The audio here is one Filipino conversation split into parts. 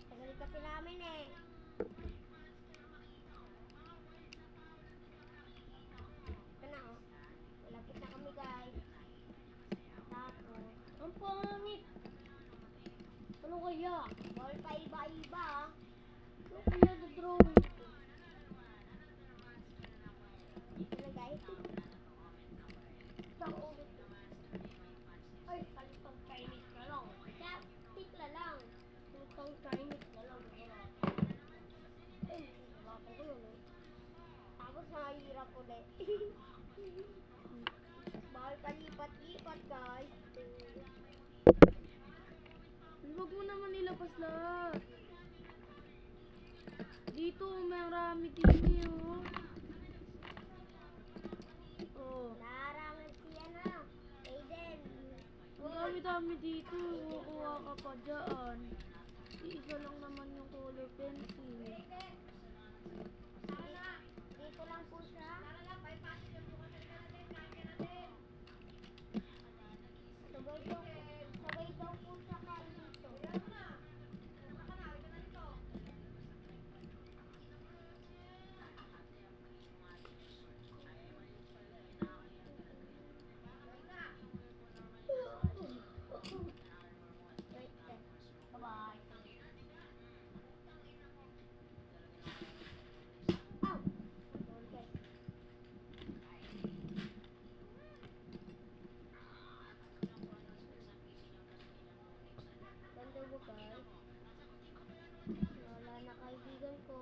Tagal kasi namin eh. Ito na oh. Malapit na kami guys. Tapos, Ang pangit. Ano kaya? ball pa iba-iba ah. Ano kaya the drone? Ito na guys. Ako. Ay, kalitang Chinese na lang. Kaya, tikla lang. Kalitang Chinese na lang. Ay, wala ko yun eh. Tapos mahirap ulit. Bawal palipat-lipat guys. Huwag mo naman ilabas lahat. Dito, marami dito oh. Oh. Nararamdaman siya na. Aiden. Ang dami-dami dito. Kukuha ka pa dyan. Isa lang naman yung color pencil. Dito lang po siya. Sabay daw po siya kain dito. Wait, bye-bye. Ow! Okay. Ganda mo guys. Wala na kaibigan ko.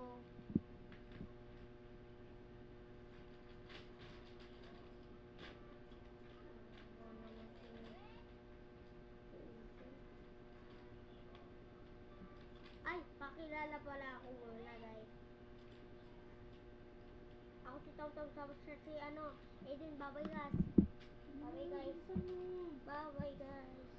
Ay, pakilala pala ako muna guys. Ako si Tom Tom, tapos siya si Aiden, bye-bye guys. Bye-bye guys. Bye-bye guys.